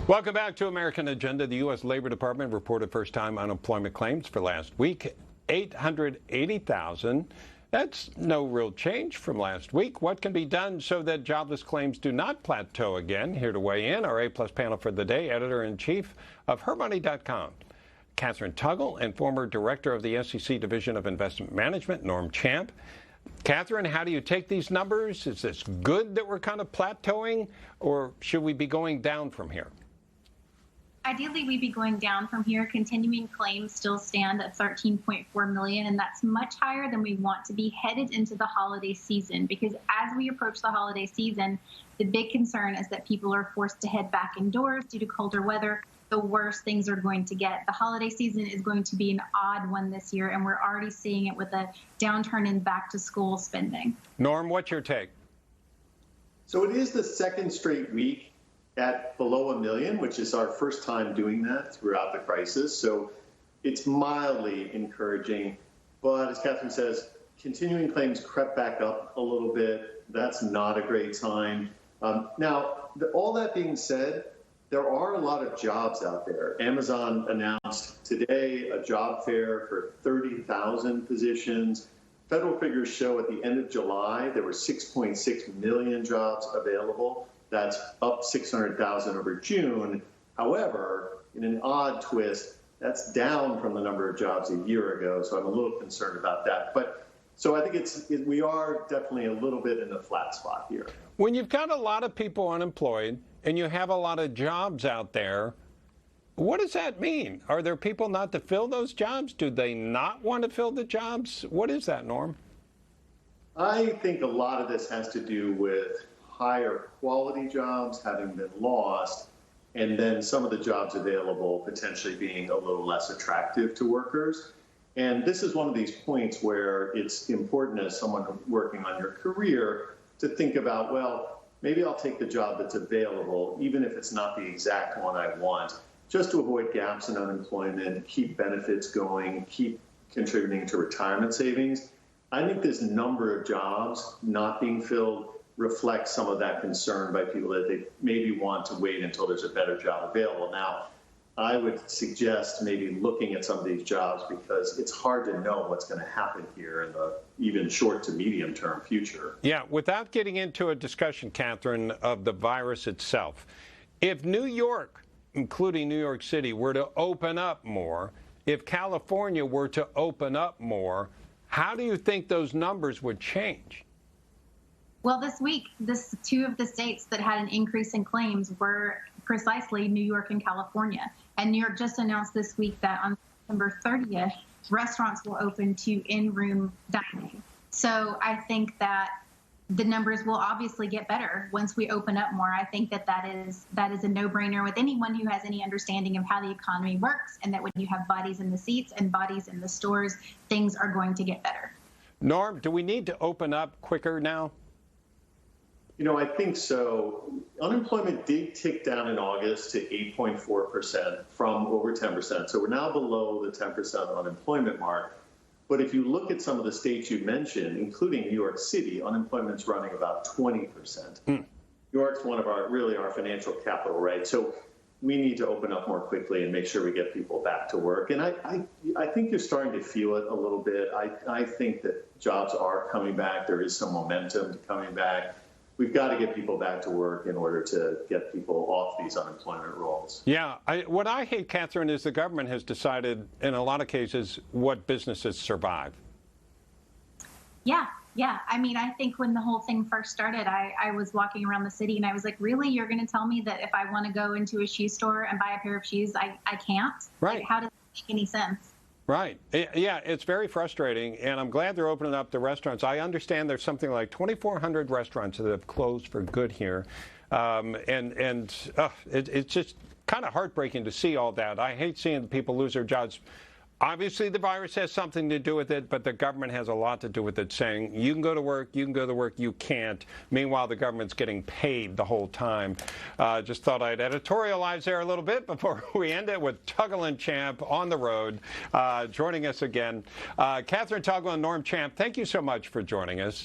Welcome back to American Agenda. The U.S. Labor Department reported first-time unemployment claims for last week, 880,000. That's no real change from last week. What can be done so that jobless claims do not plateau again? Here to weigh in, our A-plus panel for the day, editor-in-chief of HerMoney.com, Catherine Tuggle, and former director of the SEC Division of Investment Management, Norm Champ. Catherine, how do you take these numbers? Is this good that we're kind of plateauing, or should we be going down from here? Ideally, we'd be going down from here. Continuing claims still stand at 13.4 million, and that's much higher than we want to be headed into the holiday season, because as we approach the holiday season, the big concern is that people are forced to head back indoors due to colder weather. The worse things are going to get. The holiday season is going to be an odd one this year, and we're already seeing it with a downturn in back-to-school spending. Norm, what's your take? So it is the second straight week at below 1 million, which is our first time doing that throughout the crisis. So it's mildly encouraging. But as Catherine says, continuing claims crept back up a little bit. That's not a great sign. Now, all that being said, there are a lot of jobs out there. Amazon announced today a job fair for 30,000 positions. Federal figures show at the end of July, there were 6.6 million jobs available. That's up 600,000 over June. However, in an odd twist, that's down from the number of jobs a year ago. So I'm a little concerned about that. But so I think we are definitely a little bit in a flat spot here. When you've got a lot of people unemployed and you have a lot of jobs out there, what does that mean? Are there people not to fill those jobs? Do they not want to fill the jobs? What is that, Norm? I think a lot of this has to do with higher quality jobs having been lost, and then some of the jobs available potentially being a little less attractive to workers. And this is one of these points where it's important as someone working on your career to think about, well, maybe I'll take the job that's available, even if it's not the exact one I want, just to avoid gaps in unemployment, keep benefits going, keep contributing to retirement savings. I think this number of jobs not being filled reflects some of that concern by people that they maybe want to wait until there's a better job available. Now, I would suggest maybe looking at some of these jobs because it's hard to know what's going to happen here in the even short to medium term future. Yeah, without getting into a discussion, Catherine, of the virus itself, if New York, including New York City, were to open up more, if California were to open up more, how do you think those numbers would change? Well, this week, two of the states that had an increase in claims were precisely New York and California. And New York just announced this week that on September 30th, restaurants will open to in-room dining. So I think that the numbers will obviously get better once we open up more. I think that is a no-brainer with anyone who has any understanding of how the economy works, and that when you have bodies in the seats and bodies in the stores, things are going to get better. Norm, do we need to open up quicker now? You know, I think so. Unemployment did tick down in August to 8.4% from over 10%. So we're now below the 10% unemployment mark. But if you look at some of the states you mentioned, including New York City, unemployment's running about 20%. New York's one of our financial capital, right? So we need to open up more quickly and make sure we get people back to work. And I think you're starting to feel it a little bit. I think that jobs are coming back. There is some momentum coming back. We've got to get people back to work in order to get people off these unemployment rolls. Yeah. What I hate, Catherine, is the government has decided in a lot of cases what businesses survive. Yeah. I mean, I think when the whole thing first started, I was walking around the city and I was like, really? You're going to tell me that if I want to go into a shoe store and buy a pair of shoes, I can't? Right. Like, how does that make any sense? Right. Yeah, it's very frustrating, and I'm glad they're opening up the restaurants. I understand there's something like 2,400 restaurants that have closed for good here, it's just kind of heartbreaking to see all that. I hate seeing people lose their jobs. Obviously, the virus has something to do with it, but the government has a lot to do with it, saying you can go to work, you can't. Meanwhile, the government's getting paid the whole time. Just thought I'd editorialize there a little bit before we end it with Tuggle and Champ on the road, joining us again. Catherine Tuggle and Norm Champ, thank you so much for joining us.